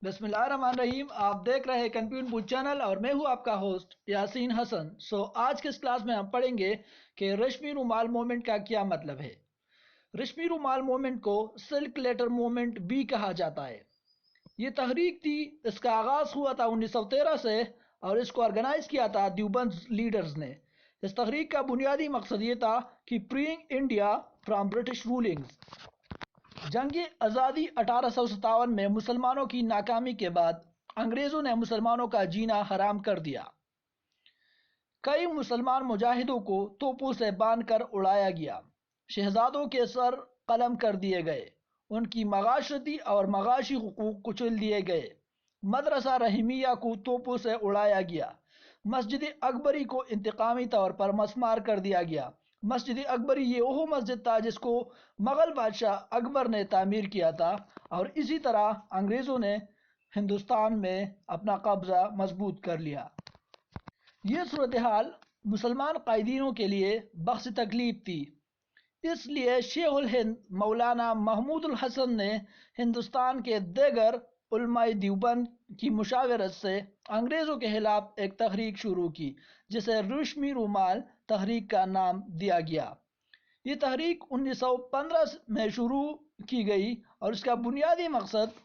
بسم اللہ الرحمن الرحیم. آپ دیکھ رہے ہیں کنفیوژن بوتھ چینل اور میں ہوں آپ کا ہوسٹ یاسین حسن. آج کے اس کلاس میں ہم پڑھیں گے کہ ریشمی رومال موومنٹ کا کیا مطلب ہے. ریشمی رومال موومنٹ کو سلک لیٹر موومنٹ بھی کہا جاتا ہے. یہ تحریک تھی، اس کا آغاز ہوا تھا 1913 سے اور اس کو آرگنائز کیا تھا دیوبند لیڈرز نے. اس تحریک کا بنیادی مقصد یہ تھا کہ freeing India from British rulings. جنگ آزادی 1857 میں مسلمانوں کی ناکامی کے بعد انگریزوں نے مسلمانوں کا جینا حرام کر دیا. کئی مسلمان مجاہدوں کو توپوں سے باندھ کر اڑایا گیا. شہزادوں کے سر قلم کر دیے گئے. ان کی معاشرتی اور معاشی حقوق کچل دیے گئے. مدرسہ رحیمیہ کو توپوں سے اڑایا گیا. مسجد اکبری کو انتقامی طور پر مسمار کر دیا گیا. مسجد اکبری یہ وہ مسجد تھا جس کو مغل بادشاہ اکبر نے تعمیر کیا تھا، اور اسی طرح انگریزوں نے ہندوستان میں اپنا قبضہ مضبوط کر لیا. یہ صورتحال مسلمان قائدینوں کے لیے بخش تکلیف تھی. اس لیے شیخ الہند مولانا محمود الحسن نے ہندوستان کے دیگر علماء دیوبند کی مشاورت سے انگریزوں کے خلاف ایک تحریک شروع کی جسے ریشمی رومال تحریک کا نام دیا گیا. یہ تحریک 1915 میں شروع کی گئی اور اس کا بنیادی مقصد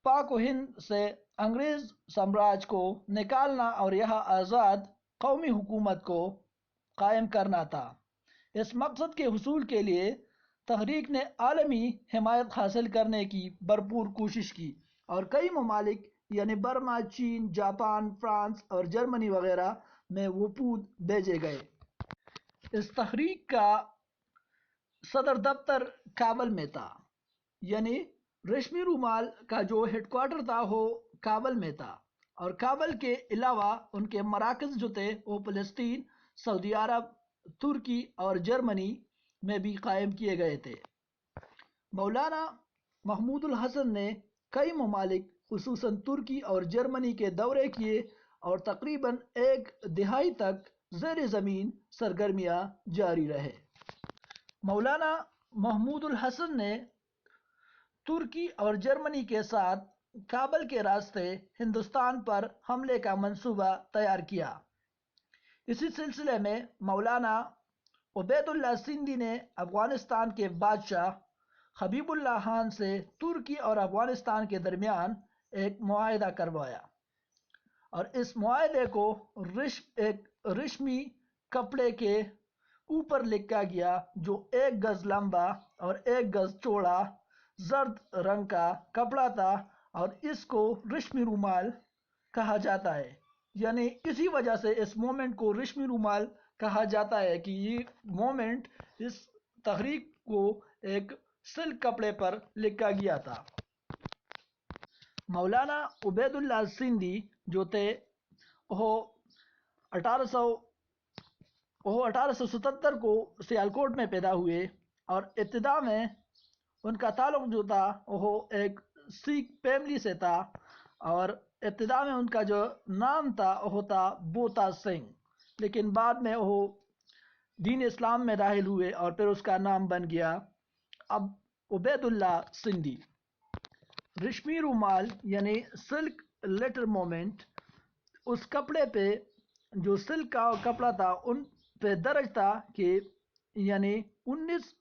پاک و ہند سے انگریز سامراج کو نکالنا اور یہاں آزاد قومی حکومت کو قائم کرنا تھا. اس مقصد کے حصول کے لیے تحریک نے عالمی حمایت حاصل کرنے کی بھرپور کوشش کی اور کئی ممالک یعنی برما، چین، جاپان، فرانس اور جرمنی وغیرہ میں وفود بھیجے گئے. اس تحریک کا صدر دفتر کابل میں تھا، یعنی ریشمی رومال کا جو ہیڈ کوارٹر تھا وہ کابل میں تھا، اور کابل کے علاوہ ان کے مراکز جو تھے وہ فلسطین، سعودی عرب، ترکی اور جرمنی میں بھی قائم کیے گئے تھے. مولانا محمود الحسن نے کئی ممالک خصوصاً ترکی اور جرمنی کے دورے کیے اور تقریباً ایک دہائی تک زیر زمین سرگرمیاں جاری رہے. مولانا محمود الحسن نے ترکی اور جرمنی کے ساتھ کابل کے راستے ہندوستان پر حملے کا منصوبہ تیار کیا. اسی سلسلے میں مولانا عبید اللہ سندھی نے افغانستان کے بادشاہ حبیب اللہ خان سے ترکی اور افغانستان کے درمیان ایک معاہدہ کروایا، اور اس معاہدے کو ایک ریشمی کپڑے کے اوپر لکھا گیا جو 1 گز لمبا اور 1 گز چوڑا زرد رنگ کا کپڑا تھا، اور اس کو ریشمی رومال کہا جاتا ہے. یعنی اسی وجہ سے اس مومنٹ کو ریشمی رومال کہا جاتا ہے کہ یہ مومنٹ، اس تحریک کو ایک سلک کپڑے پر لکھا گیا تھا. مولانا عبید اللہ سندھی جو تھے وہ 1877 کو سیالکوٹ میں پیدا ہوئے، اور ابتدا میں ان کا تعلق جو تھا وہ ایک سکھ فیملی سے تھا، اور ابتدا میں ان کا جو نام تھا وہ تھا بوتا سنگھ، لیکن بعد میں وہ دین اسلام میں داخل ہوئے اور پھر اس کا نام بن گیا اب عبید اللہ سندھی. ریشمی رومال یعنی سلک لیٹر مومنٹ اس کپڑے پہ جو سلک کا کپڑا تھا ان پہ درج تھا کہ یعنی 19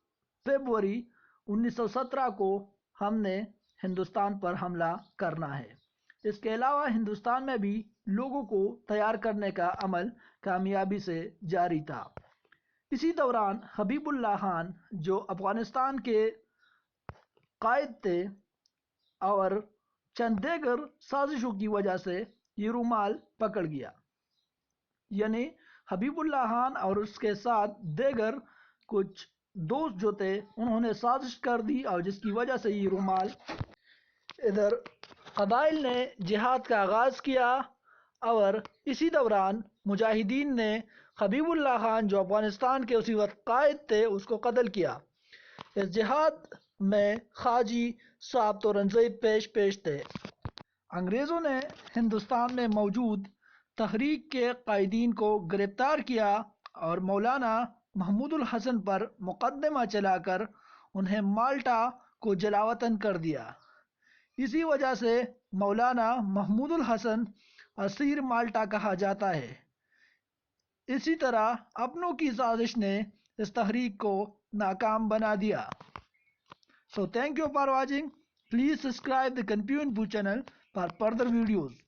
فروری 1917 کو ہم نے ہندوستان پر حملہ کرنا ہے. اس کے علاوہ ہندوستان میں بھی لوگوں کو تیار کرنے کا عمل کامیابی سے جاری تھا. اسی دوران حبیب اللہ خان جو افغانستان کے قائد تھے اور چند دیگر سازشوں کی وجہ سے یہ رومال پکڑ گیا. یعنی حبیب اللہ خان اور اس کے ساتھ دیگر کچھ دوست جو تھے انہوں نے سازش کر دی، اور جس کی وجہ سے یہ رومال ادھر قبائل نے جہاد کا آغاز کیا، اور اسی دوران مجاہدین نے حبیب اللہ خان جو افغانستان کے اسی وقت قائد تھے اس کو قتل کیا. اس جہاد میں خواجی صاحب تورنزئی پیش تھے. انگریزوں نے ہندوستان میں موجود تحریک کے قائدین کو گرفتار کیا اور مولانا محمود الحسن پر مقدمہ چلا کر انہیں مالٹا کو جلاوطن کر دیا. اسی وجہ سے مولانا محمود الحسن اسیر مالٹا کہا جاتا ہے۔ اسی طرح اپنوں کی سازش نے اس تحریک کو ناکام بنا دیا۔ So thank you for watching. Please subscribe the Confucian Book channel for further videos.